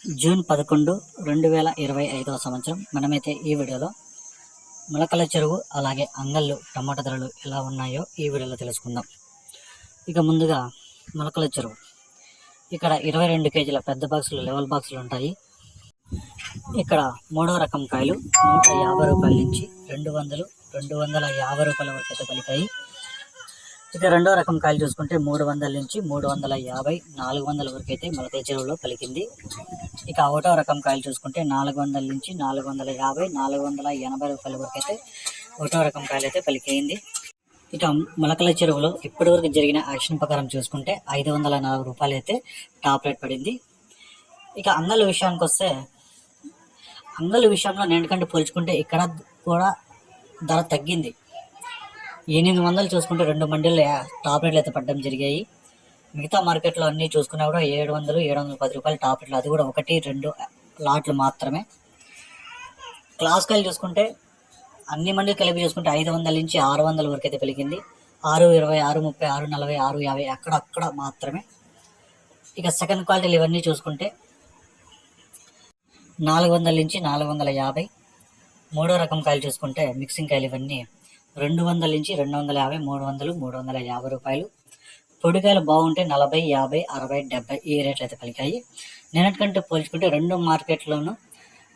June 11, 2025 సంవత్సరం. మనమైతే ఈ వీడియోలో మొలకల చెరువు అలాగే అంగళ్ళు టమాటా ధరలు ఎలా ఉన్నాయో ఈ వీడియోలో తెలుసుకుందాం. ఇక ముందుగా మొలకల చెరువు, ఇక్కడ 22 కేజీల పెద్ద బాక్సులు లెవెల్ బాక్సులు ఉంటాయి. ఇక్కడ మూడో రకం కాయలు 150 రూపాయల నుంచి 200, 250 రూపాయల వరకు అయితే పలికాయి. ఇక రెండో రకం కాయలు చూసుకుంటే 300 నుంచి 350, 400 వరకు అయితే మొలకల చెరువులో పలికింది. ఇక ఒకటో రకం కాయలు చూసుకుంటే 400 నుంచి 450, 480 రూపాయల వరకు అయితే ఒకటో రకం కాయలు అయితే పలికైంది. ఇక మొలకల చెరువులో ఇప్పటి వరకు జరిగిన యాక్షన్ ప్రకారం చూసుకుంటే 540 రూపాయలు అయితే టాప్ రేట్ పడింది. ఇక అంగళ్ళ విషయానికి వస్తే, అంగళ్ళ విషయంలో నేటికంటే పోల్చుకుంటే ఇక్కడ కూడా ధర తగ్గింది. 800 చూసుకుంటే 2 మండీల్లో టాప్ రేట్లు అయితే పడడం జరిగాయి. మిగతా మార్కెట్లో అన్నీ చూసుకున్నా కూడా 700, 710 రూపాయలు టాప్ రేట్లు, అది కూడా 1-2 లాట్లు మాత్రమే. క్లాస్ కాయలు చూసుకుంటే అన్ని మండీలు కలిపి చూసుకుంటే 500 నుంచి 600 వరకు అయితే పెరిగింది. 620, 630, 640, 650 అక్కడక్కడ మాత్రమే. ఇక సెకండ్ క్వాలిటీలు ఇవన్నీ చూసుకుంటే 400 నుంచి 450. మూడో రకం కాయలు చూసుకుంటే మిక్సింగ్ కాయలు ఇవన్నీ 200 నుంచి 250, 300, 350 రూపాయలు. పొడికాయలు బాగుంటే 40, 50, 60, 70 ఈ రేట్లు అయితే పలికాయి. నిన్నటికంటే పోల్చుకుంటే 2 మార్కెట్లోనూ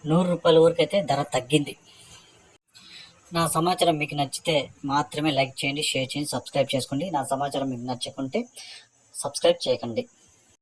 100 రూపాయల వరకు అయితే ధర తగ్గింది. నా సమాచారం మీకు నచ్చితే మాత్రమే లైక్ చేయండి, షేర్ చేయండి, సబ్స్క్రైబ్ చేసుకోండి. నా సమాచారం మీకు నచ్చకుంటే సబ్స్క్రైబ్ చేయకండి.